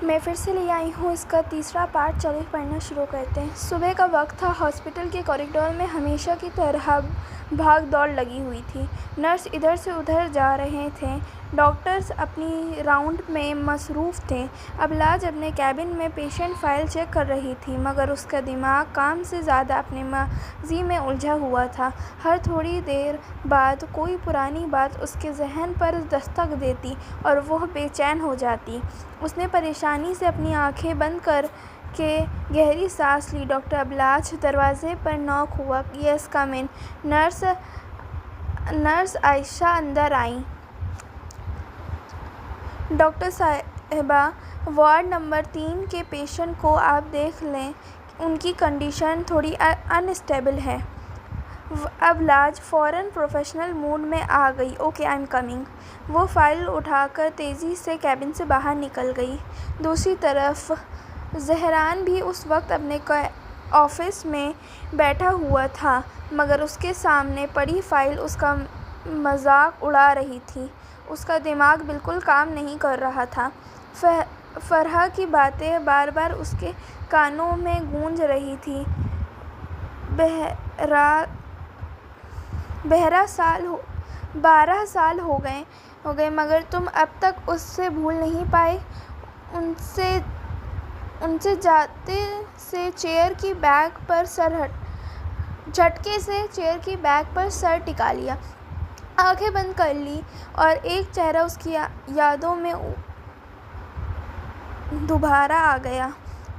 میں پھر سے لے آئی ہوں اس کا تیسرا پارٹ، چلو پڑھنا شروع کرتے ہیں۔ صبح کا وقت تھا، ہاسپٹل کے کوریڈور میں ہمیشہ کی طرح بھاگ دوڑ لگی ہوئی تھی۔ نرس ادھر سے ادھر جا رہے تھے، ڈاکٹرز اپنی راؤنڈ میں مصروف تھے۔ ابلاج اپنے کیبن میں پیشنٹ فائل چیک کر رہی تھی، مگر اس کا دماغ کام سے زیادہ اپنے ماضی میں الجھا ہوا تھا۔ ہر تھوڑی دیر بعد کوئی پرانی بات اس کے ذہن پر دستک دیتی اور وہ بے چین ہو جاتی۔ اس نے پریشانی سے اپنی آنکھیں بند کر کے گہری سانس لی۔ ڈاکٹر ابلاج دروازے پر ناک ہوا۔ یس کم ان۔ نرس عائشہ اندر آئیں۔ ڈاکٹر صاحبہ، وارڈ نمبر 3 کے پیشنٹ کو آپ دیکھ لیں، ان کی کنڈیشن تھوڑی انسٹیبل ہے۔ ابلاج فوراً پروفیشنل موڈ میں آ گئی۔ Okay, I am coming. وہ فائل اٹھا کر تیزی سے کیبن سے باہر نکل گئی۔ دوسری طرف زہران بھی اس وقت اپنے آفس میں بیٹھا ہوا تھا، مگر اس کے سامنے پڑی فائل اس کا مذاق اڑا رہی تھی۔ اس کا دماغ بالکل کام نہیں کر رہا تھا۔ فرحہ کی باتیں بار بار اس کے کانوں میں گونج رہی تھیں۔ 12 سال ہو گئے مگر تم اب تک اس سے بھول نہیں پائے۔ ان سے جھٹکے سے چیئر کی بیک پر سر ٹکا لیا، آنکھیں بند کر لیں اور ایک چہرہ اس کی یادوں میں دوبارہ آ گیا۔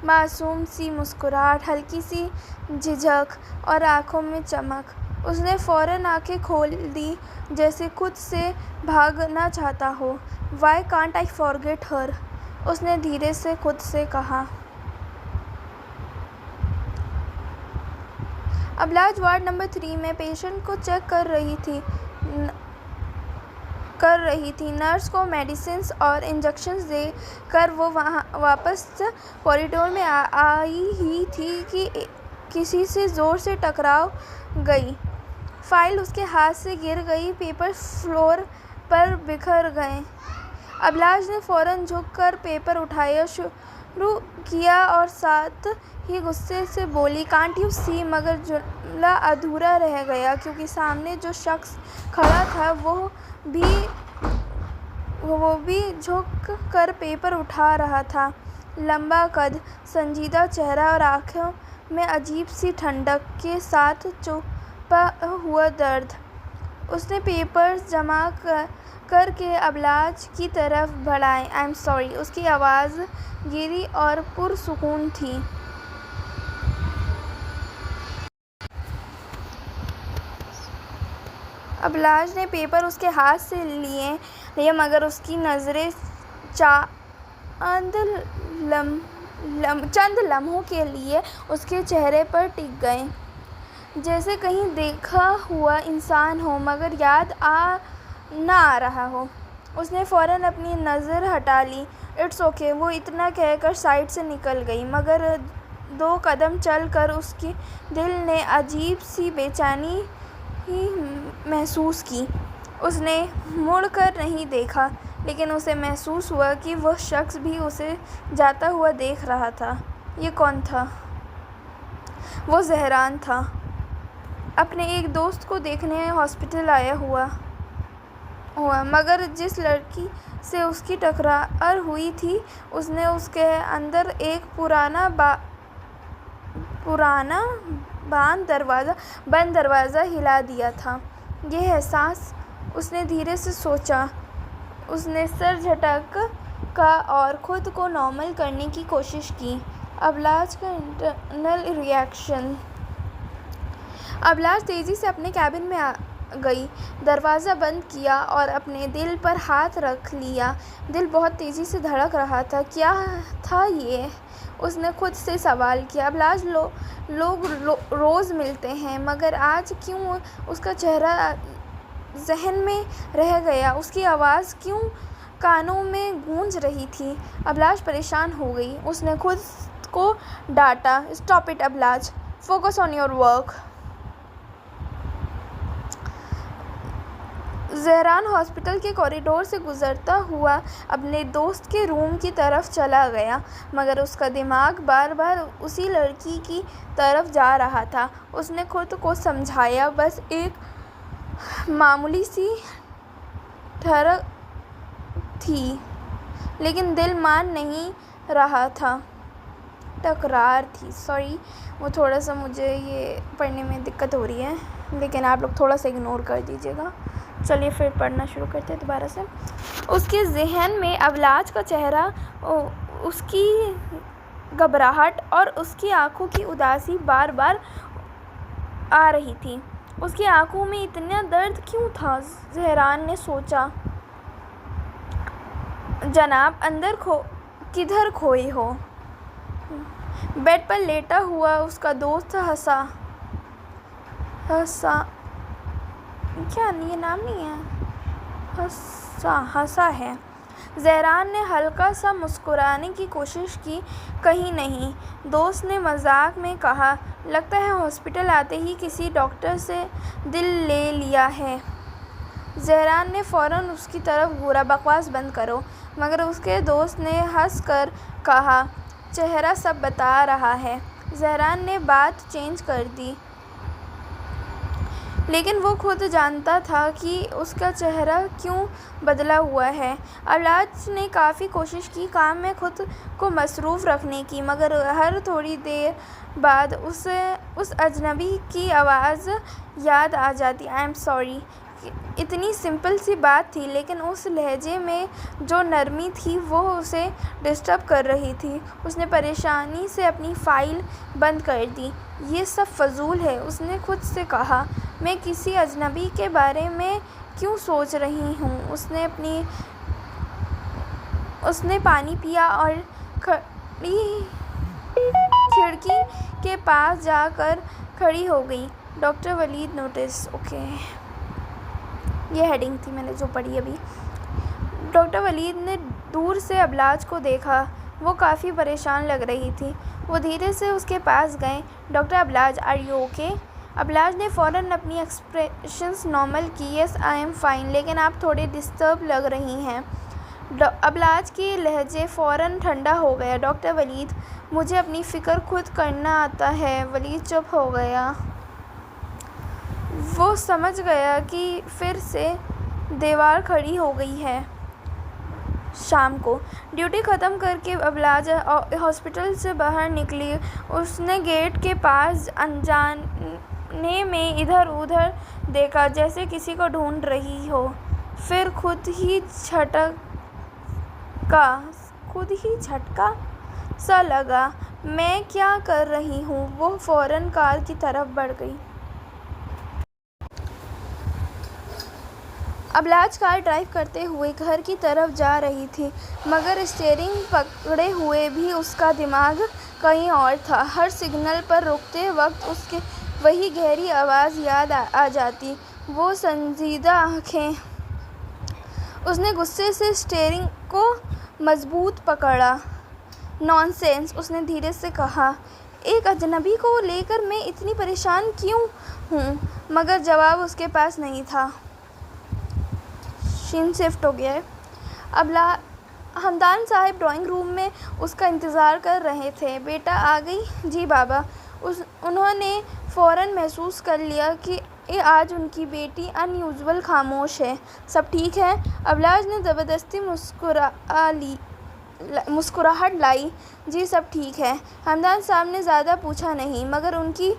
معصوم سی مسکراہٹ، ہلکی سی جھجک اور آنکھوں میں چمک۔ اس نے فوراً آنکھیں کھول دیں جیسے خود سے بھاگنا چاہتا ہو۔ Why can't I forget her؟ اس نے دھیرے سے خود سے کہا۔ ابلاج وارڈ نمبر 3 میں پیشنٹ کو چیک کر رہی تھی۔ نرس کو میڈیسنز اور انجیکشنز دے کر وہ واپس کوریڈور میں آئی ہی تھی کہ کسی سے زور سے ٹکرا گئی۔ فائل اس کے ہاتھ سے گر گئی، پیپرز فلور پر بکھر گئے۔ ابلاج نے فوراً جھک کر پیپر اٹھانا شروع کیا اور ساتھ ہی غصے سے بولی، کانٹ یو سی؟ مگر جملہ ادھورا رہ گیا کیونکہ سامنے جو شخص کھڑا تھا وہ بھی جھک کر پیپر اٹھا رہا تھا۔ لمبا قد، سنجیدہ چہرہ اور آنکھوں میں عجیب سی ٹھنڈک کے ساتھ چھپا ہوا درد۔ اس نے پیپرز جمع کر کے ابلاج کی طرف بڑھائے۔ I am sorry. اس کی آواز گہری اور پرسکون تھی۔ ابلاج نے پیپر اس کے ہاتھ سے لیے مگر اس کی نظریں چند لمحوں کے لیے اس کے چہرے پر ٹک گئیں، جیسے کہیں دیکھا ہوا انسان ہو مگر یاد نہ آ رہا ہو۔ اس نے فوراً اپنی نظر ہٹا لی۔ اٹس اوکے، وہ اتنا کہہ کر سائڈ سے نکل گئی، مگر 2 قدم چل کر اس کے دل نے عجیب سی بے چینی محسوس کی۔ اس نے مڑ کر نہیں دیکھا، لیکن اسے محسوس ہوا کہ وہ شخص بھی اسے جاتا ہوا دیکھ رہا تھا۔ یہ کون تھا؟ وہ زہران تھا، اپنے ایک دوست کو دیکھنے ہاسپٹل آیا ہوا، مگر جس لڑکی سے اس کی ٹکرار ہوئی تھی اس نے اس کے اندر ایک پرانا بند دروازہ ہلا دیا تھا۔ یہ احساس اس نے دھیرے سے سوچا۔ اس نے سر جھٹکا اور خود کو نارمل کرنے کی کوشش کی۔ ابلاج کا انٹرنل ریئیکشن۔ ابلاج تیزی سے اپنے کیبن میں گئی، دروازہ بند کیا اور اپنے دل پر ہاتھ رکھ لیا۔ دل بہت تیزی سے دھڑک رہا تھا۔ کیا تھا یہ؟ اس نے خود سے سوال کیا۔ ابلاج، لوگ روز ملتے ہیں، مگر آج کیوں اس کا چہرہ ذہن میں رہ گیا؟ اس کی آواز کیوں کانوں میں گونج رہی تھی؟ ابلاج پریشان ہو گئی۔ اس نے خود کو ڈانٹا، stop it Ablaj, focus on your work. Zahran hospital کے کوریڈور سے گزرتا ہوا اپنے دوست کے روم کی طرف چلا گیا، مگر اس کا دماغ بار بار اسی لڑکی کی طرف جا رہا تھا۔ اس نے خود کو سمجھایا بس ایک معمولی سی ٹھڑک تھی، لیکن دل مان نہیں رہا تھا۔ تکرار تھی، وہ تھوڑا سا مجھے یہ پڑھنے میں دقت ہو رہی ہے، لیکن آپ لوگ تھوڑا سا اگنور کر دیجیے گا۔ چلیے پھر پڑھنا شروع کرتے ہیں دوبارہ سے۔ اس کے ذہن میں ابلاج کا چہرہ، اس کی گھبراہٹ اور اس کی آنکھوں کی اداسی بار بار آ رہی تھی۔ اس کی آنکھوں میں اتنا درد کیوں تھا؟ زہران نے سوچا۔ جناب اندر کدھر کھوئے ہو؟ بیڈ پر لیٹا ہوا اس کا دوست ہنسا۔ کیا یہ نام نہیں ہے؟ ہنسا ہے۔ زہران نے ہلکا سا مسکرانے کی کوشش کی۔ کہیں نہیں، دوست نے مذاق میں کہا۔ لگتا ہے ہاسپٹل آتے ہی کسی ڈاکٹر سے دل لے لیا ہے۔ زہران نے فوراً اس کی طرف گھورا۔ بکواس بند کرو۔ مگر اس کے دوست نے ہنس کر کہا، چہرہ سب بتا رہا ہے۔ زہران نے بات چینج کر دی، لیکن وہ خود جانتا تھا کہ اس کا چہرہ کیوں بدلا ہوا ہے۔ ابلاج نے کافی کوشش کی کام میں خود کو مصروف رکھنے کی، مگر ہر تھوڑی دیر بعد اسے اس اجنبی کی آواز یاد آ جاتی۔ I am sorry. اتنی سمپل سی بات تھی، لیکن اس لہجے میں جو نرمی تھی وہ اسے ڈسٹرب کر رہی تھی۔ اس نے پریشانی سے اپنی فائل بند کر دی۔ یہ سب فضول ہے، اس نے خود سے کہا۔ میں کسی اجنبی کے بارے میں کیوں سوچ رہی ہوں؟ اس نے پانی پیا اور کھڑکی کے پاس جا کر کھڑی ہو گئی۔ ڈاکٹر ولید نوٹس۔ اوکے، یہ ہیڈنگ تھی میں نے جو پڑھی ابھی۔ ڈاکٹر ولید نے دور سے ابلاج کو دیکھا۔ وہ کافی پریشان لگ رہی تھی۔ وہ دھیرے سے اس کے پاس گئے۔ Doctor Ablaj, are you okay? Ablaj نے فوراً اپنی ایکسپریشنز نارمل کی۔ یس آئی ایم فائن، لیکن آپ تھوڑے ڈسٹرب لگ رہی ہیں۔ ابلاج کی لہجہ فوراً ٹھنڈا ہو گیا۔ ڈاکٹر ولید، مجھے اپنی فکر خود کرنا آتا ہے۔ ولید چپ ہو گیا۔ وہ سمجھ گیا کہ پھر سے دیوار کھڑی ہو گئی ہے۔ شام کو ڈیوٹی ختم کر کے ابلاج ہاسپٹل سے باہر نکلی۔ اس نے گیٹ کے پاس انجانے میں ادھر ادھر دیکھا، جیسے کسی کو ڈھونڈ رہی ہو۔ پھر خود ہی جھٹکا سا لگا۔ میں کیا کر رہی ہوں؟ وہ فوراً کار کی طرف بڑھ گئی۔ ابلاج کار ڈرائیو کرتے ہوئے گھر کی طرف جا رہی تھی، مگر اسٹیئرنگ پکڑے ہوئے بھی اس کا دماغ کہیں اور تھا۔ ہر سگنل پر رکتے وقت اس کی وہی گہری آواز یاد آ جاتی، وہ سنجیدہ آنکھیں۔ اس نے غصے سے اسٹیئرنگ کو مضبوط پکڑا۔ نان سینس، اس نے دھیرے سے کہا۔ ایک اجنبی کو لے کر میں اتنی پریشان کیوں ہوں؟ مگر جواب اس کے پاس نہیں تھا۔ شفٹ ہو گیا ہے۔ حمدان صاحب ڈرائنگ روم میں اس کا انتظار کر رہے تھے۔ بیٹا آ گئی؟ جی بابا۔ انہوں نے فوراً محسوس کر لیا کہ آج ان کی بیٹی ان یوزول خاموش ہے۔ سب ٹھیک ہے؟ ابلاج نے زبردستی مسکراہٹ لائی۔ جی سب ٹھیک ہے۔ حمدان صاحب نے زیادہ پوچھا نہیں، مگر ان کی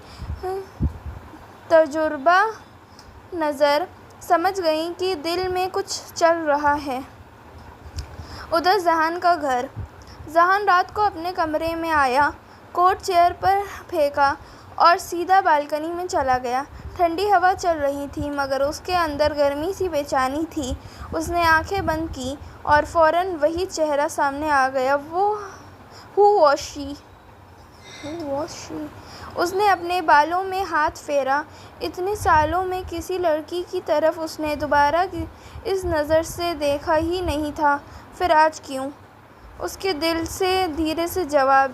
تجربہ نظر سمجھ گئیں کہ دل میں کچھ چل رہا ہے۔ ادھر ذہان کا گھر۔ ذہان رات کو اپنے کمرے میں آیا، کوٹ چیئر پر پھینکا اور سیدھا بالکنی میں چلا گیا۔ ٹھنڈی ہوا چل رہی تھی، مگر اس کے اندر گرمی سی بے چینی تھی۔ اس نے آنکھیں بند کیں اور فوراً وہی چہرہ سامنے آ گیا۔ Who was she? اس نے اپنے بالوں میں ہاتھ پھیرا۔ اتنے سالوں میں کسی لڑکی کی طرف اس نے دوبارہ اس نظر سے دیکھا ہی نہیں تھا، پھر آج کیوں؟ اس کے دل سے دھیرے سے جواب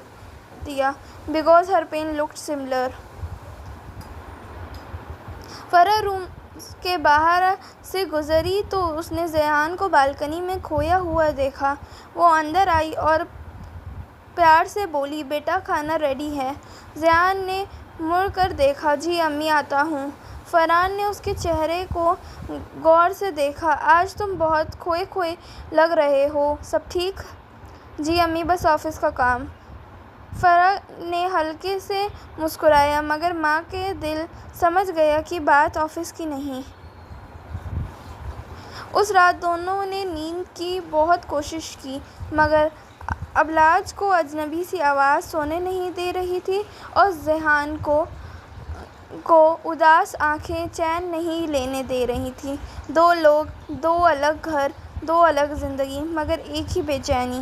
دیا، Because her pain looked similar. کے باہر سے گزری تو اس نے ذیان کو بالکنی میں کھویا ہوا دیکھا۔ وہ اندر آئی اور پیار سے بولی، بیٹا کھانا ریڈی ہے۔ ذیان نے مڑ کر دیکھا، جی امی آتا ہوں۔ فرحان نے اس کے چہرے کو غور سے دیکھا، آج تم بہت کھوئے کھوئے لگ رہے ہو، سب ٹھیک؟ جی امی بس آفس کا کام۔ فرحان نے ہلکے سے مسکرایا، مگر ماں کا دل سمجھ گیا کہ بات آفس کی نہیں۔ اس رات دونوں نے نیند کی بہت کوشش کی، مگر ابلاج کو اجنبی سی آواز سونے نہیں دے رہی تھی اور ذیان کو اداس آنکھیں چین نہیں لینے دے رہی تھیں۔ دو لوگ، دو الگ گھر، دو الگ زندگی، مگر ایک ہی بے چینی۔